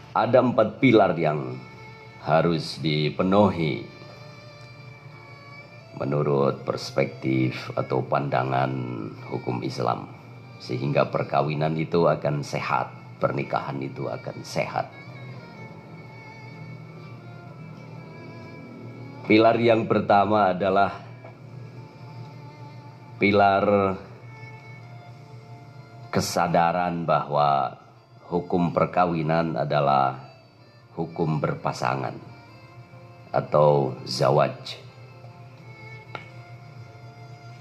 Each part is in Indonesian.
Ada 4 pilar yang harus dipenuhi menurut perspektif atau pandangan hukum Islam, sehingga perkawinan itu akan sehat, pernikahan itu akan sehat. Pilar yang pertama adalah pilar kesadaran bahwa hukum perkawinan adalah hukum berpasangan atau zawaj.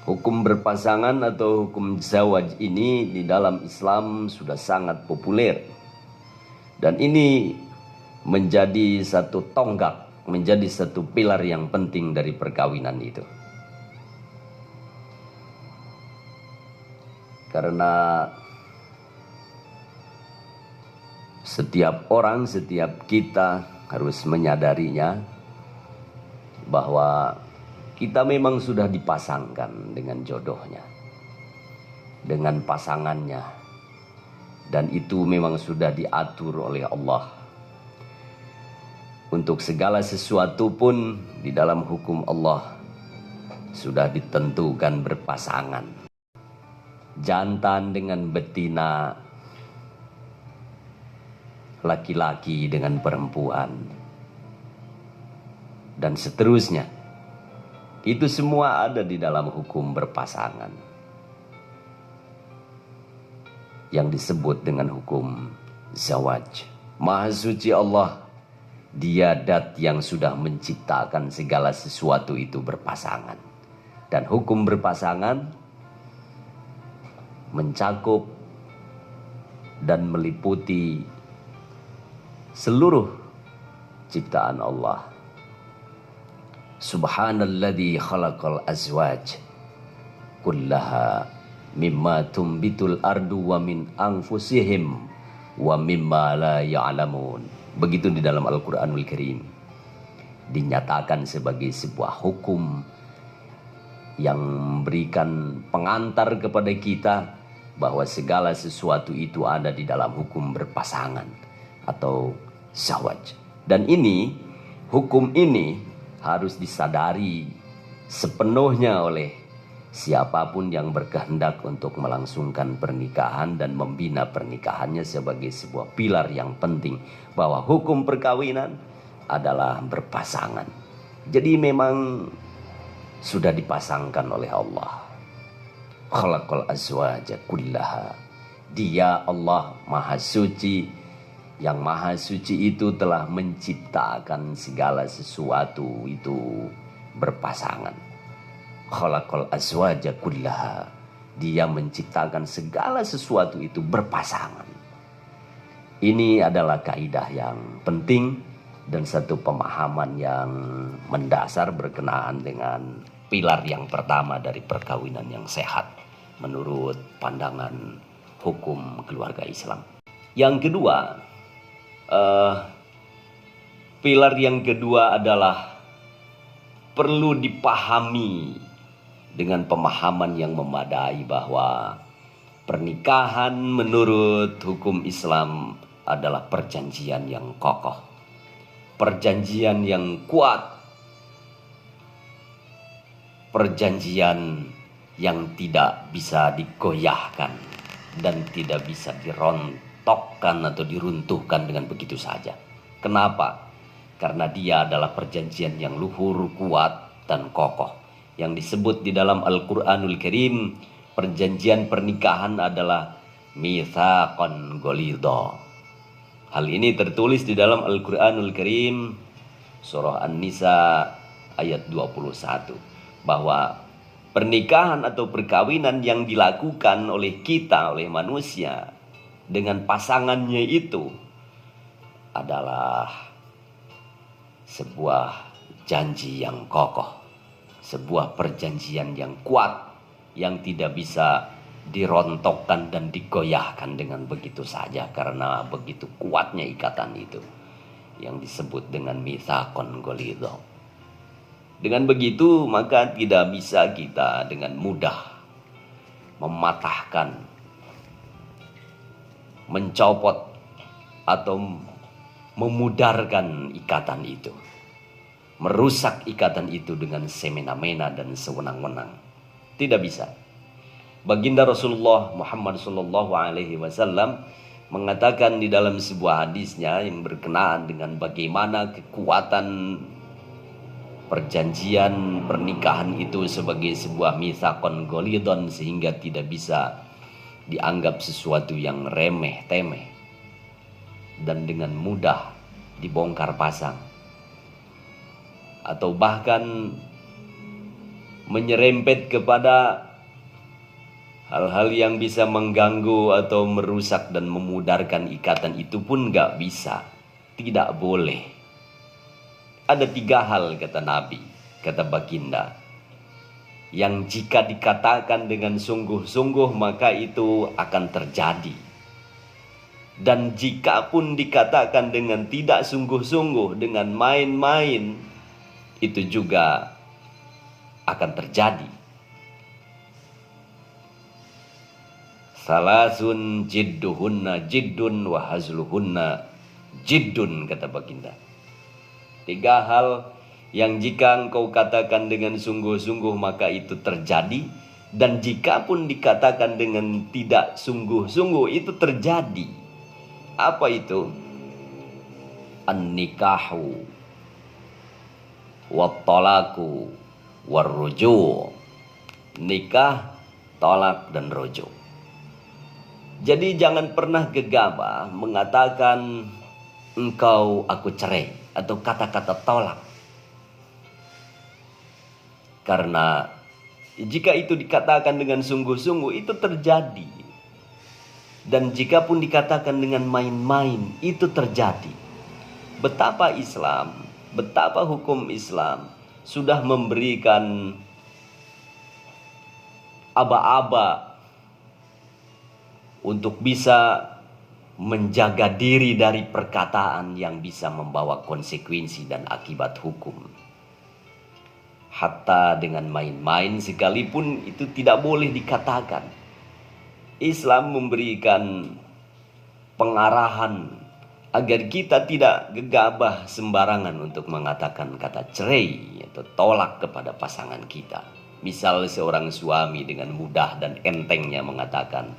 Hukum berpasangan atau hukum zawaj ini di dalam Islam sudah sangat populer. Dan ini menjadi satu tonggak, menjadi satu pilar yang penting dari perkawinan itu. Karena setiap orang, setiap kita harus menyadarinya bahwa kita memang sudah dipasangkan dengan jodohnya, dengan pasangannya, dan itu memang sudah diatur oleh Allah. Untuk segala sesuatu pun di dalam hukum Allah sudah ditentukan berpasangan. Jantan dengan betina, laki-laki dengan perempuan, dan seterusnya. Itu semua ada di dalam hukum berpasangan yang disebut dengan hukum zawaj. Maha suci Allah, Dia dat yang sudah menciptakan segala sesuatu itu berpasangan. Dan hukum berpasangan mencakup dan meliputi seluruh ciptaan Allah. Subhanalladzi khalaqal azwaj kullaha mimma tumbitul ardu wa min anfusihim wa mimma la ya'lamun. Begitu di dalam Al-Qur'anul Karim dinyatakan sebagai sebuah hukum yang memberikan pengantar kepada kita bahwa segala sesuatu itu ada di dalam hukum berpasangan atau zawaj. Dan ini, hukum ini harus disadari sepenuhnya oleh siapapun yang berkehendak untuk melangsungkan pernikahan dan membina pernikahannya sebagai sebuah pilar yang penting, bahwa hukum perkawinan adalah berpasangan. Jadi memang sudah dipasangkan oleh Allah. Khalaqal azwaja kullaha. Dia Allah Maha Suci, yang Maha Suci itu telah menciptakan segala sesuatu itu berpasangan. Khalaqal azwaja kullaha. Dia menciptakan segala sesuatu itu berpasangan. Ini adalah kaidah yang penting dan satu pemahaman yang mendasar berkenaan dengan pilar yang pertama dari perkawinan yang sehat menurut pandangan hukum keluarga Islam. Yang kedua, pilar yang kedua adalah perlu dipahami dengan pemahaman yang memadai bahwa pernikahan menurut hukum Islam adalah perjanjian yang kokoh, perjanjian yang kuat, perjanjian yang tidak bisa digoyahkan dan tidak bisa dirontokkan atau diruntuhkan dengan begitu saja. Kenapa? Karena dia adalah perjanjian yang luhur, kuat, dan kokoh. Yang disebut di dalam Al-Quranul Karim, perjanjian pernikahan adalah mitsaqan ghalidha. Hal ini tertulis di dalam Al-Quranul Karim surah An-Nisa ayat 21, bahwa pernikahan atau perkawinan yang dilakukan oleh kita, oleh manusia dengan pasangannya itu adalah sebuah janji yang kokoh, sebuah perjanjian yang kuat yang tidak bisa dirontokkan dan digoyahkan dengan begitu saja, karena begitu kuatnya ikatan itu yang disebut dengan mitsaqan ghalidha. Dengan begitu maka tidak bisa kita dengan mudah mematahkan, mencopot atau memudarkan ikatan itu, merusak ikatan itu dengan semena-mena dan sewenang-wenang. Tidak bisa. Baginda Rasulullah Muhammad SAW mengatakan di dalam sebuah hadisnya yang berkenaan dengan bagaimana kekuatan perjanjian pernikahan itu sebagai sebuah mitsaqon ghalidhon, sehingga tidak bisa dianggap sesuatu yang remeh-temeh dan dengan mudah dibongkar pasang atau bahkan menyerempet kepada hal-hal yang bisa mengganggu atau merusak dan memudarkan ikatan itu pun gak bisa, tidak boleh. Ada 3 hal kata Nabi, kata Baginda, yang jika dikatakan dengan sungguh-sungguh maka itu akan terjadi. Dan jika pun dikatakan dengan tidak sungguh-sungguh, dengan main-main, itu juga akan terjadi. Salasun jidduhunna jiddun wa hazluhunna jiddun, kata Baginda. 3 hal yang jika engkau katakan dengan sungguh-sungguh maka itu terjadi, dan jika pun dikatakan dengan tidak sungguh-sungguh itu terjadi. Apa itu? An-nikahu wat-talaku war-ruju'. Nikah, tolak, dan rujuk. Jadi jangan pernah gegabah mengatakan engkau aku cerai atau kata-kata tolak. Karena jika itu dikatakan dengan sungguh-sungguh itu terjadi. Dan jika pun dikatakan dengan main-main itu terjadi. Betapa Islam, betapa hukum Islam sudah memberikan aba-aba untuk bisa menjaga diri dari perkataan yang bisa membawa konsekuensi dan akibat hukum. Hatta dengan main-main sekalipun itu tidak boleh dikatakan. Islam memberikan pengarahan agar kita tidak gegabah sembarangan untuk mengatakan kata cerai atau tolak kepada pasangan kita. Misal seorang suami dengan mudah dan entengnya mengatakan,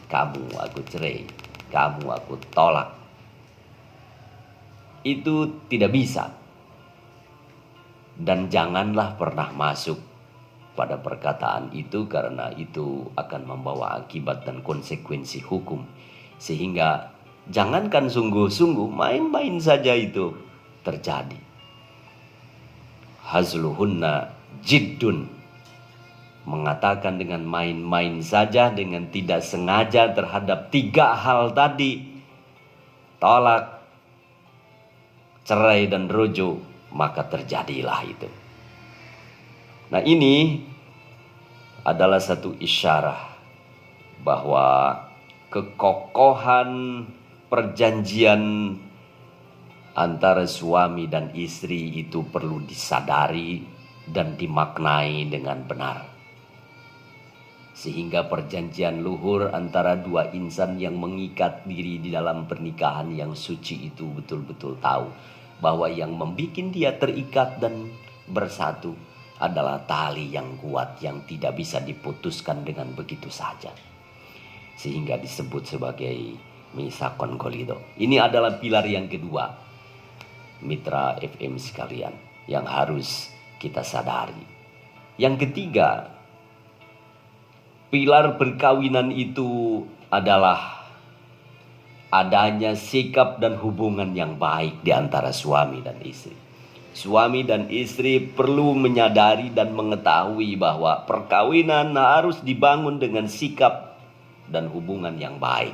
kamu aku cerai, kamu aku tolak. Itu tidak bisa. Dan janganlah pernah masuk pada perkataan itu, karena itu akan membawa akibat dan konsekuensi hukum. Sehingga jangankan sungguh-sungguh, main-main saja itu terjadi. Hazluhunna jiddun, mengatakan dengan main-main saja, dengan tidak sengaja terhadap 3 hal tadi, tolak, cerai, dan rujuk, maka terjadilah itu. Nah, ini adalah satu isyarat bahwa kekokohan perjanjian antara suami dan istri itu perlu disadari dan dimaknai dengan benar. Sehingga perjanjian luhur antara 2 insan yang mengikat diri di dalam pernikahan yang suci itu betul-betul tahu bahwa yang membuat dia terikat dan bersatu adalah tali yang kuat yang tidak bisa diputuskan dengan begitu saja. Sehingga disebut sebagai mitsaqon ghalidhon. Ini adalah pilar yang kedua, mitra FM sekalian, yang harus kita sadari. Yang ketiga, pilar perkawinan itu adalah adanya sikap dan hubungan yang baik di antara suami dan istri. Suami dan istri perlu menyadari dan mengetahui bahwa perkawinan harus dibangun dengan sikap dan hubungan yang baik.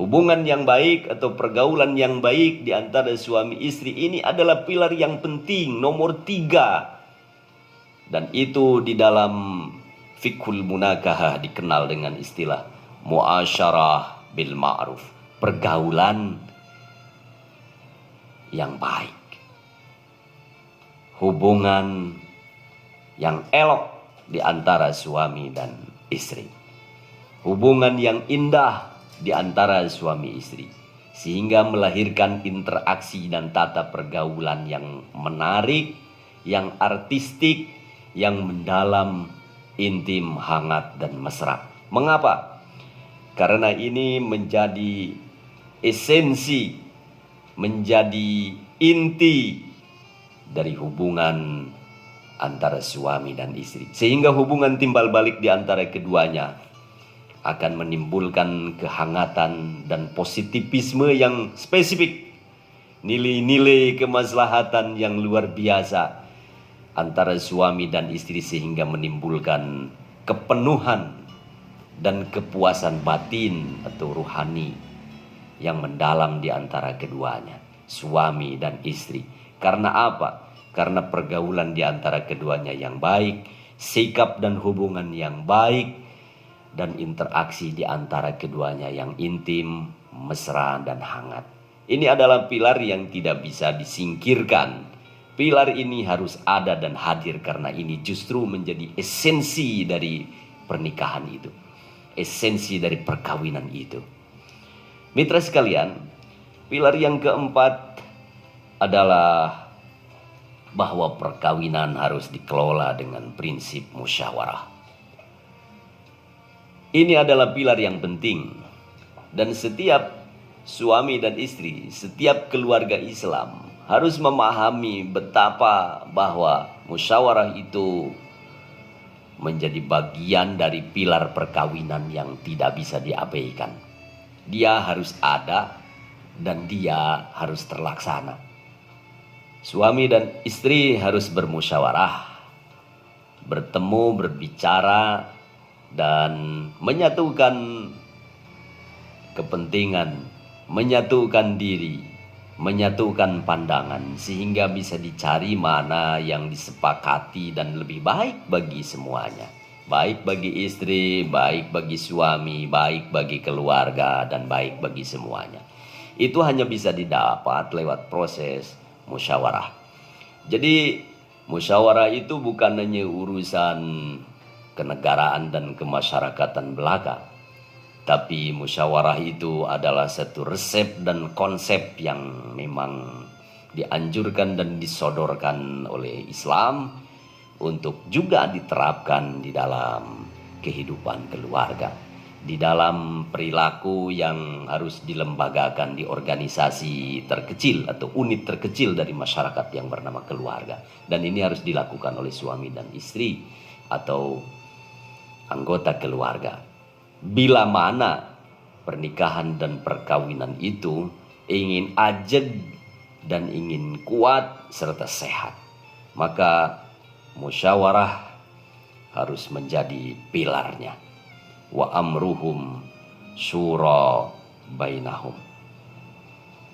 Hubungan yang baik atau pergaulan yang baik di antara suami istri ini adalah pilar yang penting, nomor 3. Dan itu di dalam fiqhul munakahah dikenal dengan istilah muasyarah bil ma'ruf, pergaulan yang baik, hubungan yang elok di antara suami dan istri, hubungan yang indah di antara suami istri. sehingga melahirkan interaksi dan tata pergaulan yang menarik, yang artistik, yang mendalam, intim, hangat, dan mesra. Mengapa? Karena ini menjadi esensi, menjadi inti dari hubungan antara suami dan istri. Sehingga hubungan timbal balik di antara keduanya akan menimbulkan kehangatan dan positivisme yang spesifik. Nilai-nilai kemaslahatan yang luar biasa antara suami dan istri sehingga menimbulkan kepenuhan dan kepuasan batin atau rohani yang mendalam di antara keduanya, suami dan istri. Karena apa? Karena pergaulan di antara keduanya yang baik, sikap dan hubungan yang baik, dan interaksi di antara keduanya yang intim, mesra, dan hangat. Ini adalah pilar yang tidak bisa disingkirkan. Pilar ini harus ada dan hadir karena ini justru menjadi esensi dari pernikahan itu. Esensi dari perkawinan itu. Mitra sekalian, pilar yang keempat adalah bahwa perkawinan harus dikelola dengan prinsip musyawarah. Ini adalah pilar yang penting, dan setiap suami dan istri, setiap keluarga Islam harus memahami betapa bahwa musyawarah itu menjadi bagian dari pilar perkawinan yang tidak bisa diabaikan. Dia harus ada dan dia harus terlaksana. Suami dan istri harus bermusyawarah, bertemu, berbicara, dan menyatukan kepentingan, menyatukan diri, menyatukan pandangan, sehingga bisa dicari mana yang disepakati dan lebih baik bagi semuanya. Baik bagi istri, baik bagi suami, baik bagi keluarga, dan baik bagi semuanya. Itu hanya bisa didapat lewat proses musyawarah. Jadi musyawarah itu bukan hanya urusan kenegaraan dan kemasyarakatan belaka, tapi musyawarah itu adalah satu resep dan konsep yang memang dianjurkan dan disodorkan oleh Islam untuk juga diterapkan di dalam kehidupan keluarga, di dalam perilaku yang harus dilembagakan di organisasi terkecil atau unit terkecil dari masyarakat yang bernama keluarga. Dan ini harus dilakukan oleh suami dan istri atau anggota keluarga. Bila mana pernikahan dan perkawinan itu ingin ajeg dan ingin kuat serta sehat, maka musyawarah harus menjadi pilarnya. Wa amruhum syura bainahum.